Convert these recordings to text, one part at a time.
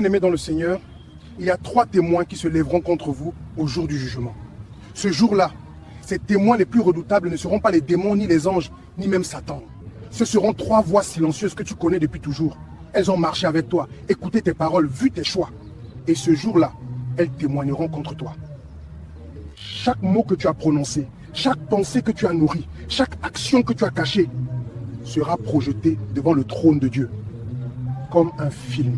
Bien-aimés dans le Seigneur, il y a 3 témoins qui se lèveront contre vous au jour du jugement. Ce jour-là, ces témoins les plus redoutables ne seront pas les démons, ni les anges, ni même Satan. Ce seront 3 voix silencieuses que tu connais depuis toujours. Elles ont marché avec toi, écouté tes paroles, vu tes choix. Et ce jour-là, elles témoigneront contre toi. Chaque mot que tu as prononcé, chaque pensée que tu as nourrie, chaque action que tu as cachée, sera projeté devant le trône de Dieu, comme un film.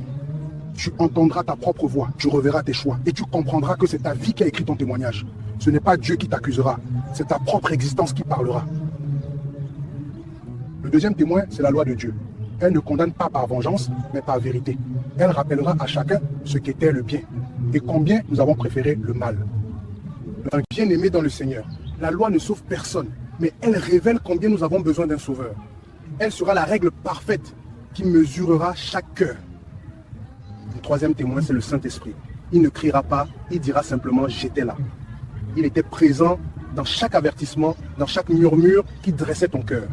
Tu entendras ta propre voix, tu reverras tes choix et tu comprendras que c'est ta vie qui a écrit ton témoignage. Ce n'est pas Dieu qui t'accusera, c'est ta propre existence qui parlera. Le deuxième témoin, c'est la loi de Dieu. Elle ne condamne pas par vengeance, mais par vérité. Elle rappellera à chacun ce qu'était le bien et combien nous avons préféré le mal. Un bien-aimé dans le Seigneur, la loi ne sauve personne, mais elle révèle combien nous avons besoin d'un sauveur. Elle sera la règle parfaite qui mesurera chaque cœur. Le troisième témoin, c'est le Saint-Esprit. Il ne criera pas, il dira simplement « j'étais là ». Il était présent dans chaque avertissement, dans chaque murmure qui dressait ton cœur.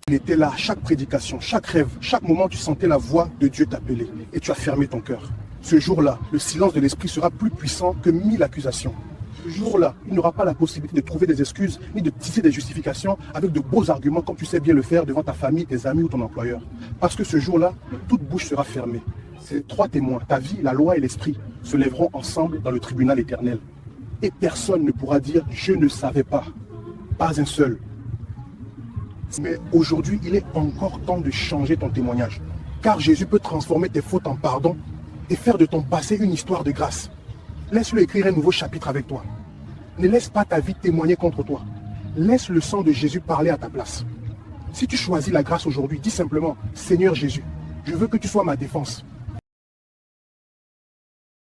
Il était là à chaque prédication, chaque rêve, chaque moment où tu sentais la voix de Dieu t'appeler et tu as fermé ton cœur. Ce jour-là, le silence de l'Esprit sera plus puissant que 1000 accusations. Ce jour-là, il n'aura pas la possibilité de trouver des excuses ni de tisser des justifications avec de beaux arguments comme tu sais bien le faire devant ta famille, tes amis ou ton employeur. Parce que ce jour-là, toute bouche sera fermée. Ces 3 témoins, ta vie, la loi et l'esprit, se lèveront ensemble dans le tribunal éternel. Et personne ne pourra dire « je ne savais pas ». Pas un seul. Mais aujourd'hui, il est encore temps de changer ton témoignage. Car Jésus peut transformer tes fautes en pardon et faire de ton passé une histoire de grâce. Laisse-le écrire un nouveau chapitre avec toi. Ne laisse pas ta vie témoigner contre toi. Laisse le sang de Jésus parler à ta place. Si tu choisis la grâce aujourd'hui, dis simplement « Seigneur Jésus, je veux que tu sois ma défense.